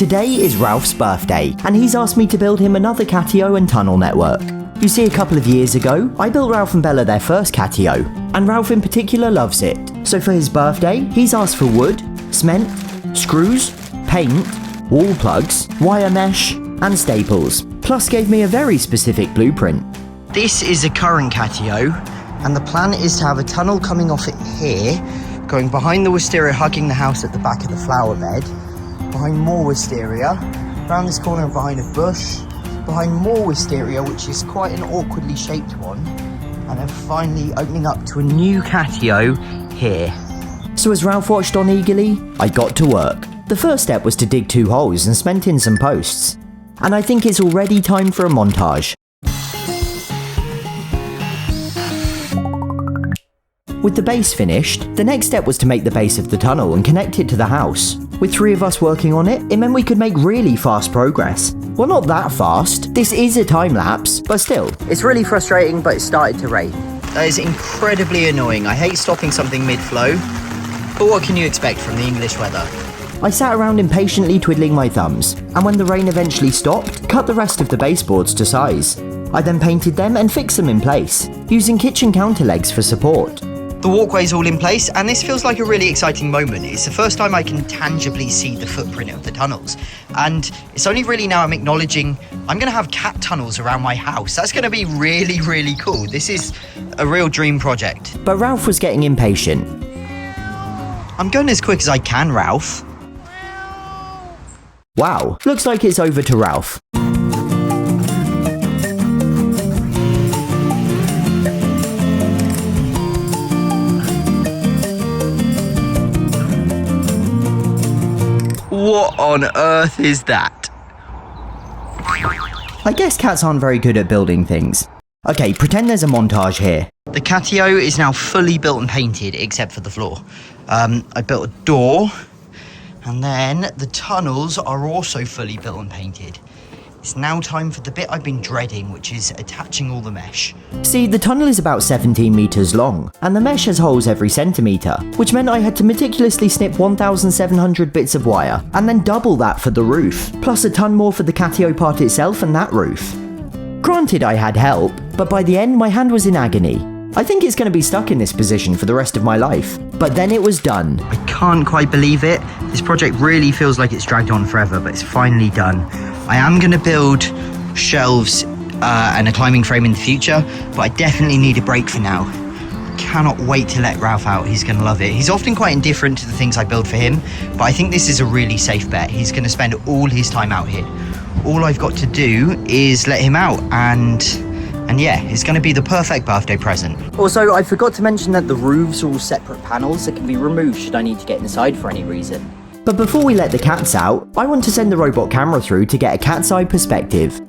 Today is Ralph's birthday, and he's asked me to build him another catio and tunnel network. You see, a couple of years ago, I built Ralph and Bella their first catio, and Ralph in particular loves it. So for his birthday, he's asked for wood, cement, screws, paint, wall plugs, wire mesh, and staples, plus gave me a very specific blueprint. This is a current catio, and the plan is to have a tunnel coming off it here, going behind the wisteria, hugging the house at the back of the flower bed, behind more wisteria, around this corner and behind a bush, behind more wisteria, which is quite an awkwardly shaped one, and then finally opening up to a new catio here. So as Ralph watched on eagerly, I got to work. The first step was to dig 2 holes and cement in some posts. And I think it's already time for a montage. With the base finished, the next step was to make the base of the tunnel and connect it to the house. With 3 of us working on it, it meant we could make really fast progress. Well, not that fast. This is a time lapse, but still, it's really frustrating, but it started to rain. That is incredibly annoying. I hate stopping something mid-flow, but what can you expect from the English weather? I sat around impatiently twiddling my thumbs, and when the rain eventually stopped, cut the rest of the baseboards to size. I then painted them and fixed them in place, using kitchen counterlegs for support. The walkway's all in place, and this feels like a really exciting moment. It's the first time I can tangibly see the footprint of the tunnels, and it's only really now I'm acknowledging I'm going to have cat tunnels around my house. That's going to be really, really cool. This is a real dream project. But Ralph was getting impatient. I'm going as quick as I can, Ralph. Wow, looks like it's over to Ralph. What on earth is that? I guess cats aren't very good at building things. Okay, pretend there's a montage here. The catio is now fully built and painted, except for the floor. I built a door, and then the tunnels are also fully built and painted. It's now time for the bit I've been dreading, which is attaching all the mesh. See, the tunnel is about 17 meters long, and the mesh has holes every centimeter, which meant I had to meticulously snip 1,700 bits of wire, and then double that for the roof, plus a ton more for the catio part itself and that roof. Granted, I had help, but by the end my hand was in agony. I think it's going to be stuck in this position for the rest of my life. But then it was done. I can't quite believe it. This project really feels like it's dragged on forever, but it's finally done. I am going to build shelves and a climbing frame in the future, but I definitely need a break for now. Cannot wait to let Ralph out. He's going to love it. He's often quite indifferent to the things I build for him, but I think this is a really safe bet. He's going to spend all his time out here. All I've got to do is let him out, and yeah, it's going to be the perfect birthday present. Also, I forgot to mention that the roofs are all separate panels that can be removed should I need to get inside for any reason. But before we let the cats out, I want to send the robot camera through to get a cat's eye perspective.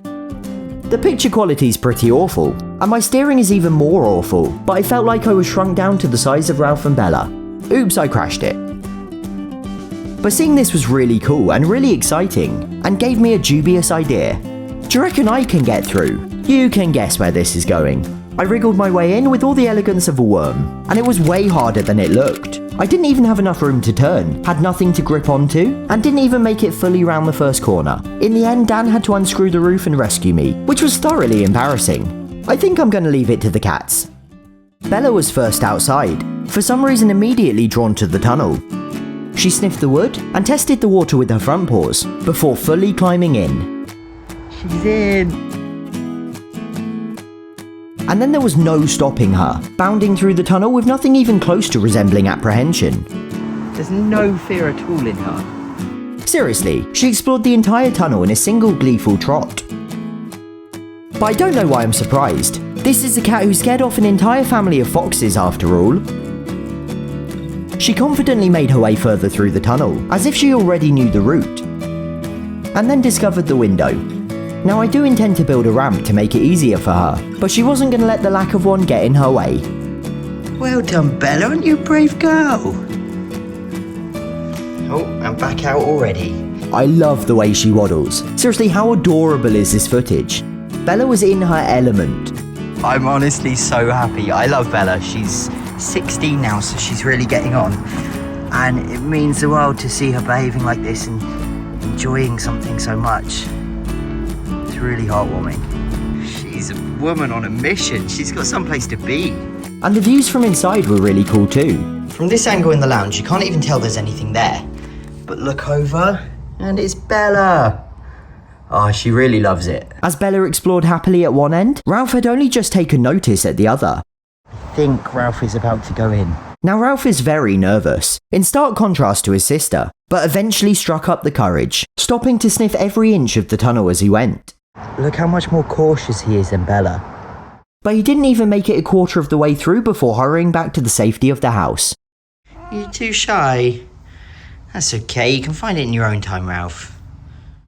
The picture quality is pretty awful, and my steering is even more awful, but I felt like I was shrunk down to the size of Ralph and Bella. Oops, I crashed it. But seeing this was really cool and really exciting, and gave me a dubious idea. Do you reckon I can get through? You can guess where this is going. I wriggled my way in with all the elegance of a worm, and it was way harder than it looked. I didn't even have enough room to turn, had nothing to grip onto, and didn't even make it fully round the first corner. In the end, Dan had to unscrew the roof and rescue me, which was thoroughly embarrassing. I think I'm going to leave it to the cats. Bella was first outside, for some reason immediately drawn to the tunnel. She sniffed the wood and tested the water with her front paws, before fully climbing in. She's in. And then there was no stopping her, bounding through the tunnel with nothing even close to resembling apprehension. There's no fear at all in her. Seriously, she explored the entire tunnel in a single gleeful trot. But I don't know why I'm surprised. This is the cat who scared off an entire family of foxes after all. She confidently made her way further through the tunnel, as if she already knew the route, and then discovered the window. Now I do intend to build a ramp to make it easier for her, but she wasn't going to let the lack of one get in her way. Well done, Bella, aren't you a brave girl? Oh, I'm back out already. I love the way she waddles. Seriously, how adorable is this footage? Bella was in her element. I'm honestly so happy. I love Bella. She's 16 now, so she's really getting on. And it means the world to see her behaving like this and enjoying something so much. It's really heartwarming. She's a woman on a mission. She's got someplace to be. And the views from inside were really cool too. From this angle in the lounge, you can't even tell there's anything there. But look over, and it's Bella. Oh, she really loves it. As Bella explored happily at one end, Ralph had only just taken notice at the other. I think Ralph is about to go in. Now Ralph is very nervous, in stark contrast to his sister, but eventually struck up the courage, stopping to sniff every inch of the tunnel as he went. Look how much more cautious he is than Bella. But he didn't even make it a quarter of the way through before hurrying back to the safety of the house. You're too shy. That's okay, you can find it in your own time, Ralph.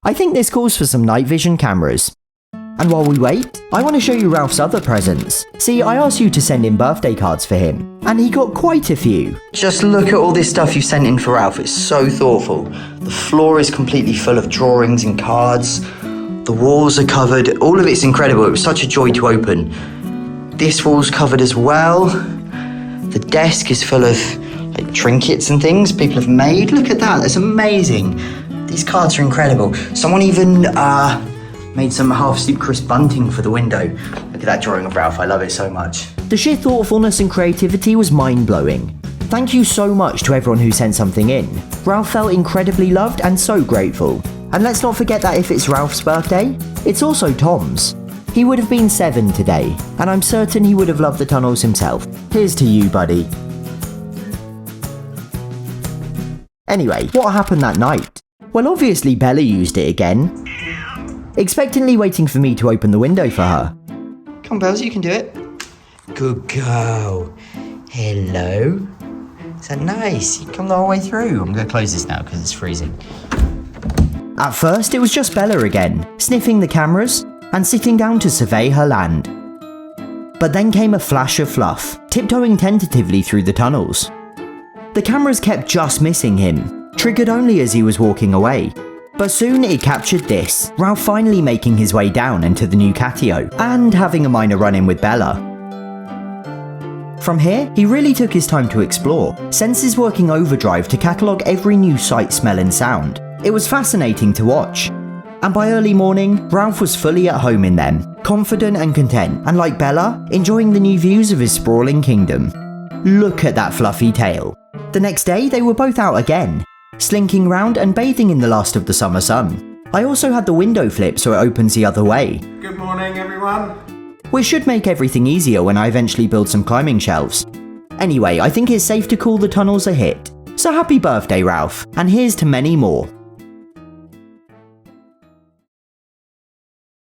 I think this calls for some night vision cameras. And while we wait, I want to show you Ralph's other presents. See, I asked you to send in birthday cards for him, and he got quite a few. Just look at all this stuff you sent in for Ralph, it's so thoughtful. The floor is completely full of drawings and cards. The walls are covered, all of it's incredible, it was such a joy to open. This wall's covered as well. The desk is full of trinkets and things people have made. Look at that, that's amazing. These cards are incredible. Someone even made some half-sleep crisp bunting for the window. Look at that drawing of Ralph, I love it so much. The sheer thoughtfulness and creativity was mind-blowing. Thank you so much to everyone who sent something in. Ralph felt incredibly loved and so grateful. And let's not forget that if it's Ralph's birthday, it's also Tom's. He would have been 7 today, and I'm certain he would have loved the tunnels himself. Here's to you, buddy. Anyway, what happened that night? Well, obviously Bella used it again, expectantly waiting for me to open the window for her. Come on, Bells, you can do it. Good girl. Hello. Is that nice? You come the whole way through. I'm going to close this now because it's freezing. At first, it was just Bella again, sniffing the cameras and sitting down to survey her land. But then came a flash of fluff, tiptoeing tentatively through the tunnels. The cameras kept just missing him, triggered only as he was walking away. But soon it captured this, Ralph finally making his way down into the new catio, and having a minor run-in with Bella. From here, he really took his time to explore, senses working overdrive to catalogue every new sight, smell and sound. It was fascinating to watch. And by early morning, Ralph was fully at home in them, confident and content, and like Bella, enjoying the new views of his sprawling kingdom. Look at that fluffy tail. The next day, they were both out again, slinking round and bathing in the last of the summer sun. I also had the window flip so it opens the other way. Good morning, everyone. Which should make everything easier when I eventually build some climbing shelves. Anyway, I think it's safe to call the tunnels a hit. So happy birthday, Ralph, and here's to many more.